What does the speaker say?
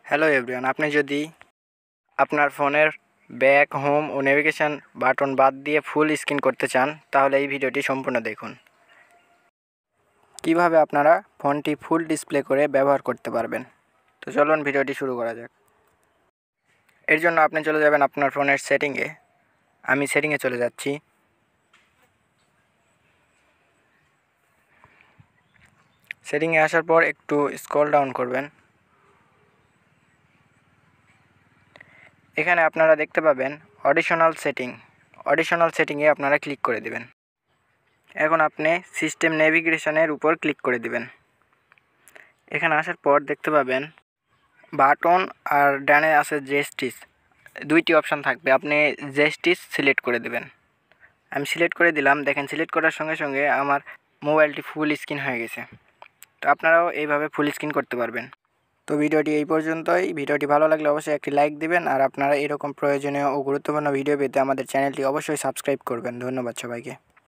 Hello everyone, আপনি যদি আপনার ফোনের ব্যাক, হোম ও নেভিগেশন বাটন বাদ দিয়ে ফুল স্ক্রিন করতে চান তাহলে এই ভিডিওটি সম্পূর্ণ দেখুন। কিভাবে আপনারা ফোনটি ফুল ডিসপ্লে করে ব্যবহার করতে পারবেন। তো চলুন ভিডিওটি শুরু করা যাক। এর জন্য আপনি চলে যাবেন আপনার ফোনের সেটিংয়ে। আমি সেটিংয়ে চলে যাচ্ছি। সেটিংয়ে আসার পর একটু স্ক্রল ডাউন করবেন। এখানে আপনারা দেখতে পাবেন অডিশনাল সেটিংয়ে আপনারা ক্লিক করে দিবেন। এখন আপনি সিস্টেম নেভিগেশনের উপর ক্লিক করে দিবেন। এখানে আসার পর দেখতে পাবেন বাটন আর ডানে আছে জেস্টিস, দুইটি অপশান থাকবে। আপনি জেস্টিস সিলেক্ট করে দেবেন। আমি সিলেক্ট করে দিলাম। দেখেন, সিলেক্ট করার সঙ্গে সঙ্গে আমার মোবাইলটি ফুল স্ক্রিন হয়ে গেছে। তো আপনারাও এইভাবে ফুল স্ক্রিন করতে পারবেন। তো ভিডিওটি এই পর্যন্তই। ভিডিওটি ভালো লাগলে অবশ্যই একটি লাইক দিবেন, আর আপনারা এরকম প্রয়োজনীয় ও গুরুত্বপূর্ণ ভিডিও পেতে আমাদের চ্যানেলটি অবশ্যই সাবস্ক্রাইব করবেন। ধন্যবাদ সবাইকে।